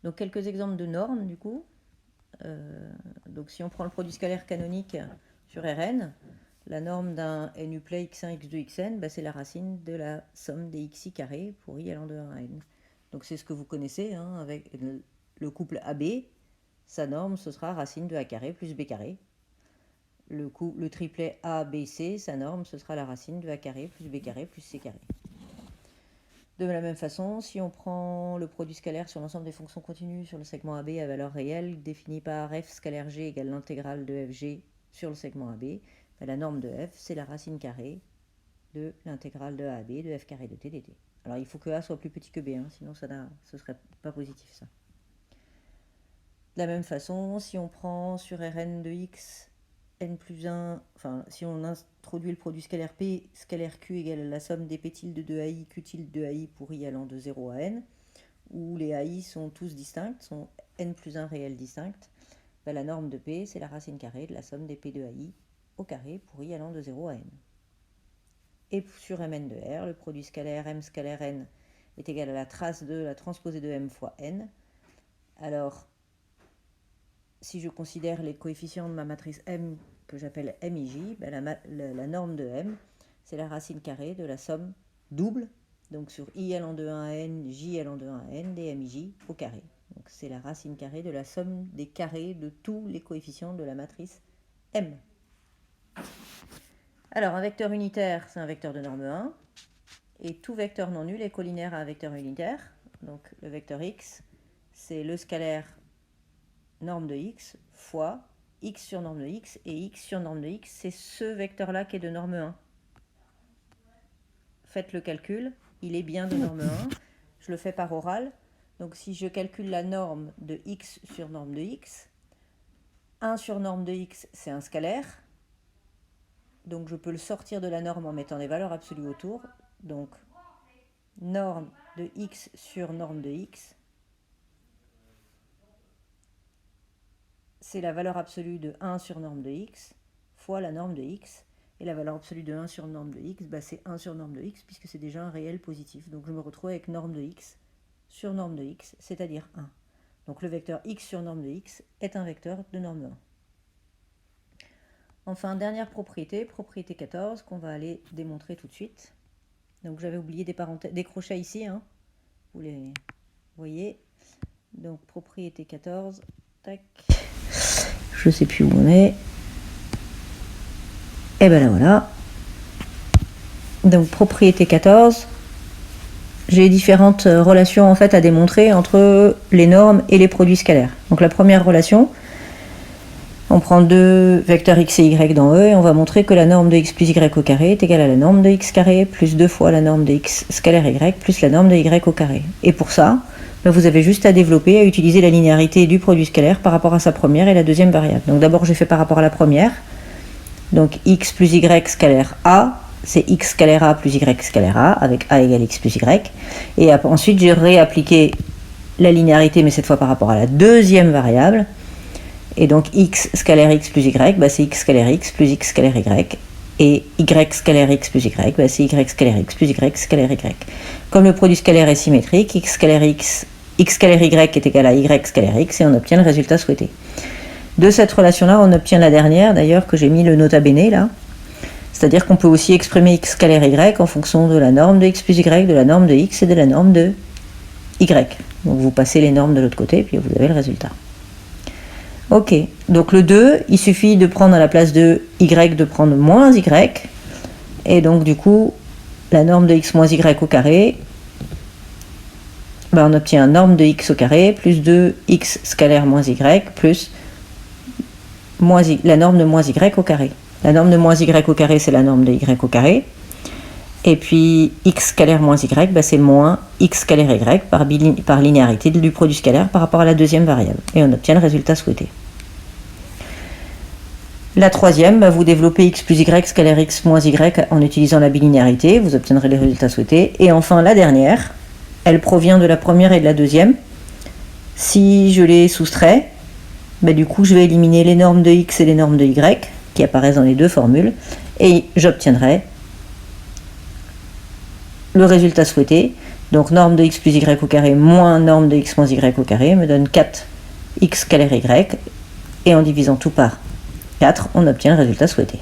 Donc quelques exemples de normes du coup. Donc si on prend le produit scalaire canonique sur Rn, la norme d'un nuplet x1, x2, xn, bah, c'est la racine de la somme des xi carrés pour i allant de 1 à n. Donc c'est ce que vous connaissez, hein, avec le couple AB, sa norme ce sera racine de a carré plus b carré. Le triplet ABC, sa norme ce sera la racine de a carré plus b carré plus c carré. De la même façon, si on prend le produit scalaire sur l'ensemble des fonctions continues sur le segment AB à valeur réelle, défini par f scalaire g égale l'intégrale de fg sur le segment AB, ben la norme de f, c'est la racine carrée de l'intégrale de a à b de f carré de t dt. Alors il faut que a soit plus petit que b, hein, sinon ce ne serait pas positif ça. De la même façon, si on prend sur Rn de x n plus 1, enfin si on introduit le produit scalaire p scalaire q égale la somme des p tilde de ai q tilde de ai pour i allant de 0 à n, où les ai sont tous distincts, sont n plus 1 réels distincts, ben la norme de p c'est la racine carrée de la somme des p de ai au carré pour i allant de 0 à n. Et sur mn de r, le produit scalaire m scalaire n est égal à la trace de la transposée de m fois n. Alors, si je considère les coefficients de ma matrice M que j'appelle MIJ, ben la norme de M, c'est la racine carrée de la somme double, donc sur I allant de 1 à N, J allant de 1 à N, des MIJ au carré. Donc c'est la racine carrée de la somme des carrés de tous les coefficients de la matrice M. Alors un vecteur unitaire, c'est un vecteur de norme 1, et tout vecteur non nul est collinaire à un vecteur unitaire. Donc le vecteur X, c'est le scalaire norme de x fois x sur norme de x, et x sur norme de x, c'est ce vecteur-là qui est de norme 1. Faites le calcul, il est bien de norme 1. Je le fais par oral. Donc si je calcule la norme de x sur norme de x, 1 sur norme de x, c'est un scalaire. Donc je peux le sortir de la norme en mettant des valeurs absolues autour. Donc norme de x sur norme de x, c'est la valeur absolue de 1 sur norme de x fois la norme de x. Et la valeur absolue de 1 sur norme de x, bah c'est 1 sur norme de x puisque c'est déjà un réel positif. Donc je me retrouve avec norme de x sur norme de x, c'est-à-dire 1. Donc le vecteur x sur norme de x est un vecteur de norme 1. Enfin, dernière propriété, propriété 14, qu'on va aller démontrer tout de suite. Donc j'avais oublié des crochets ici, hein. Vous les voyez. Donc propriété 14, tac. Je sais plus où on est. Et ben là voilà. Donc propriété 14. J'ai différentes relations en fait à démontrer entre les normes et les produits scalaires. Donc la première relation, on prend deux vecteurs x et y dans E et on va montrer que la norme de x plus y au carré est égale à la norme de x carré plus 2 fois la norme de x scalaire y plus la norme de y au carré. Et pour ça, vous avez juste à développer, à utiliser la linéarité du produit scalaire par rapport à sa première et la deuxième variable. Donc d'abord j'ai fait par rapport à la première. Donc x plus y scalaire a, c'est x scalaire a plus y scalaire a, avec a égale x plus y. Et ensuite j'ai réappliqué la linéarité, mais cette fois par rapport à la deuxième variable. Et donc x scalaire x plus y, bah c'est x scalaire x plus x scalaire y. Et y scalaire x plus y, bah c'est y scalaire x plus y scalaire y. Comme le produit scalaire est symétrique, x scalaire y est égal à y scalaire x et on obtient le résultat souhaité. De cette relation-là, on obtient la dernière, d'ailleurs, que j'ai mis le nota bene là. C'est-à-dire qu'on peut aussi exprimer x scalaire y en fonction de la norme de x plus y, de la norme de x et de la norme de y. Donc vous passez les normes de l'autre côté et puis vous avez le résultat. Ok, donc le 2, il suffit de prendre à la place de y, de prendre moins y. Et donc du coup, la norme de x moins y au carré, on obtient norme de x au carré plus 2x scalaire moins y plus la norme de moins y au carré. La norme de moins y au carré, c'est la norme de y au carré. Et puis x scalaire moins y, c'est moins x scalaire y par linéarité du produit scalaire par rapport à la deuxième variable. Et on obtient le résultat souhaité. La troisième, vous développez x plus y scalaire x moins y en utilisant la bilinéarité, vous obtiendrez les résultats souhaités. Et enfin la dernière, elle provient de la première et de la deuxième. Si je les soustrais, du coup je vais éliminer les normes de x et les normes de y qui apparaissent dans les deux formules et j'obtiendrai le résultat souhaité Donc norme de x plus y au carré moins norme de x moins y au carré me donne 4x square y. Et en divisant tout par 4, on obtient le résultat souhaité.